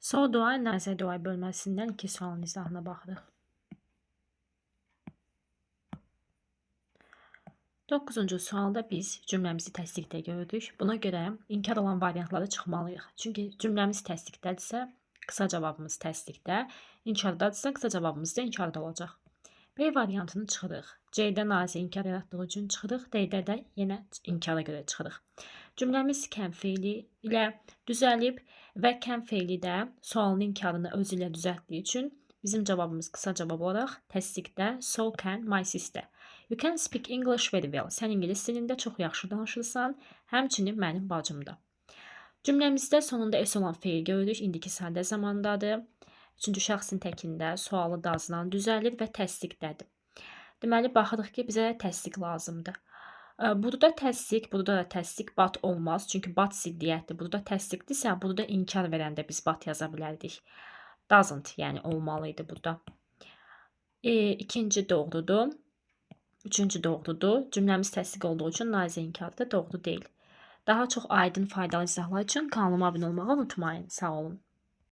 So do I, nəzə do I bölməsindən 2 sualın izahına baxırıq. 9-cu sualda biz cümləmizi təsdiqdə gördük. Buna görə inkar olan variantları çıxmalıyıq. Çünki cümləmiz təsdiqdədirsə, qısa cavabımız təsdiqdə, inkardadırsa qısa cavabımız da inkarda olacaq. B variantını çıxırıq. C-də nazə inkar yaratdığı üçün çıxırıq. D-də də yenə inkara görə çıxırıq. Cümləmiz can feili ilə düzəlib və can feili də sualın inkarını özü ilə düzəltdiyi üçün bizim cavabımız qısa cavab olaraq təsdiqdə so can my sister. You can speak English very well. Sən ingilis dilində çox yaxşı danışırsan, həmçinin mənim bacım da. Cümləmizdə sonunda s olan feil görürük, indiki sadə zamandadır. Üçüncü şəxsin təkində sualı dazla düzəlir və təsdiqdədir. Deməli, baxırıq ki, bizə təsdiq lazımdır. Burada da təsdiq but olmaz. Çünki but ziddiyyətdir. Burada təsdiqdirsə, burada inkar verəndə biz but yaza bilərdik. Doesn't, yəni olmalıydı burada. İkinci doğrudur. Üçüncü doğrudur. Cümləmiz təsdiq olduğu üçün nazə inkardır, doğru deyil. Daha çox aydın faydalı izahlar üçün kanalıma abunə olmağı unutmayın. Sağ olun.